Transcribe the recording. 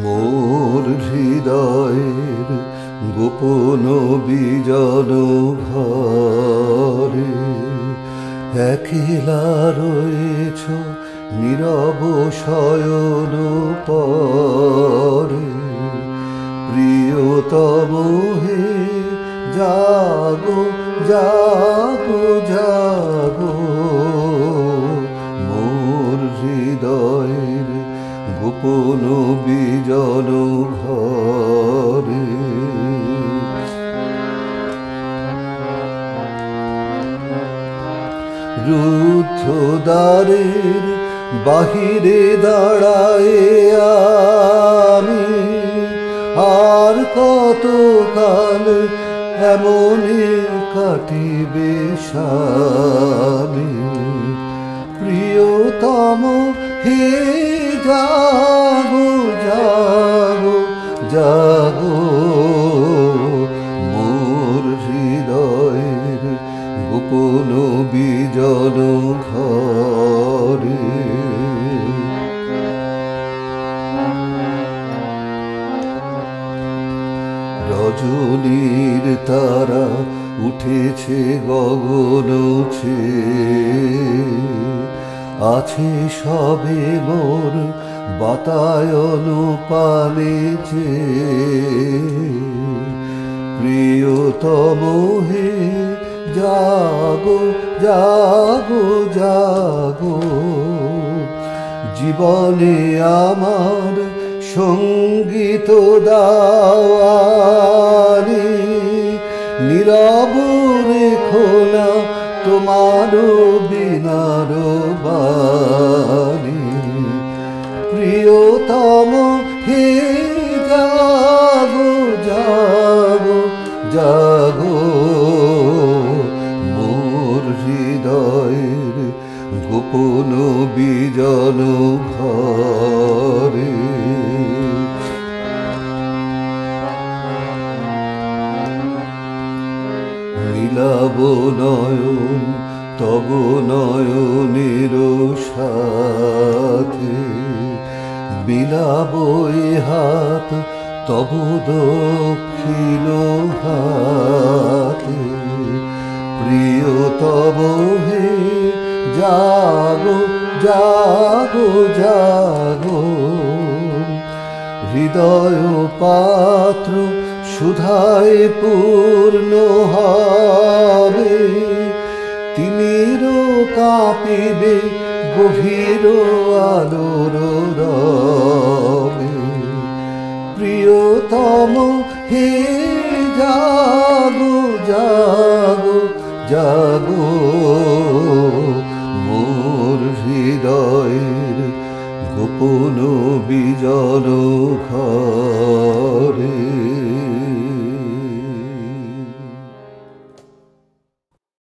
মোর হৃদয়ের গোপন বিজন ঘরে একলা রয়েছ নীরব শয়ন পরে। প্রিয়তম হে জাগো জাগো জাগো, মোর হৃদয়ের গোপন বিজন ঘরে। রুদ্ধ দ্বারের বাহিরে দাঁড়ায় আমি, আর কতকাল এমনি কাটিবে স্বামী। প্রিয়তম হে জাগো জাগো জাগো, মোর হৃদয়ের গোপন বিজন ঘরে। রজনীর তারা উঠেছে গগন ছেয়ে, আছে সবে মোর বাতায়ন পানে চেয়ে। প্রিয়তম হে জাগো জাগো জাগো, জীবনে আমার সঙ্গীত দাওয়ানি। নীরব রেখো না তোমার বিনার বাণী। প্রিয়তম হে জাগো জাগো জাগো, মোর হৃদয়ের গোপন বিজন ঘরে। মিলাব নয়ন তব নয়নের সাথে, বিলাব এ হাত তব দক্ষিণ হাতে। প্রিয়তম হে জাগো জাগো জাগো, হৃদয় পাত্র সুধায় পূর্ণ হবে। তিমির কাঁপিবে গভীর আলোর রবে। প্রিয়তম হে জাগো জাগো জাগো, মোর হৃদয়ের গোপন বিজন ঘর।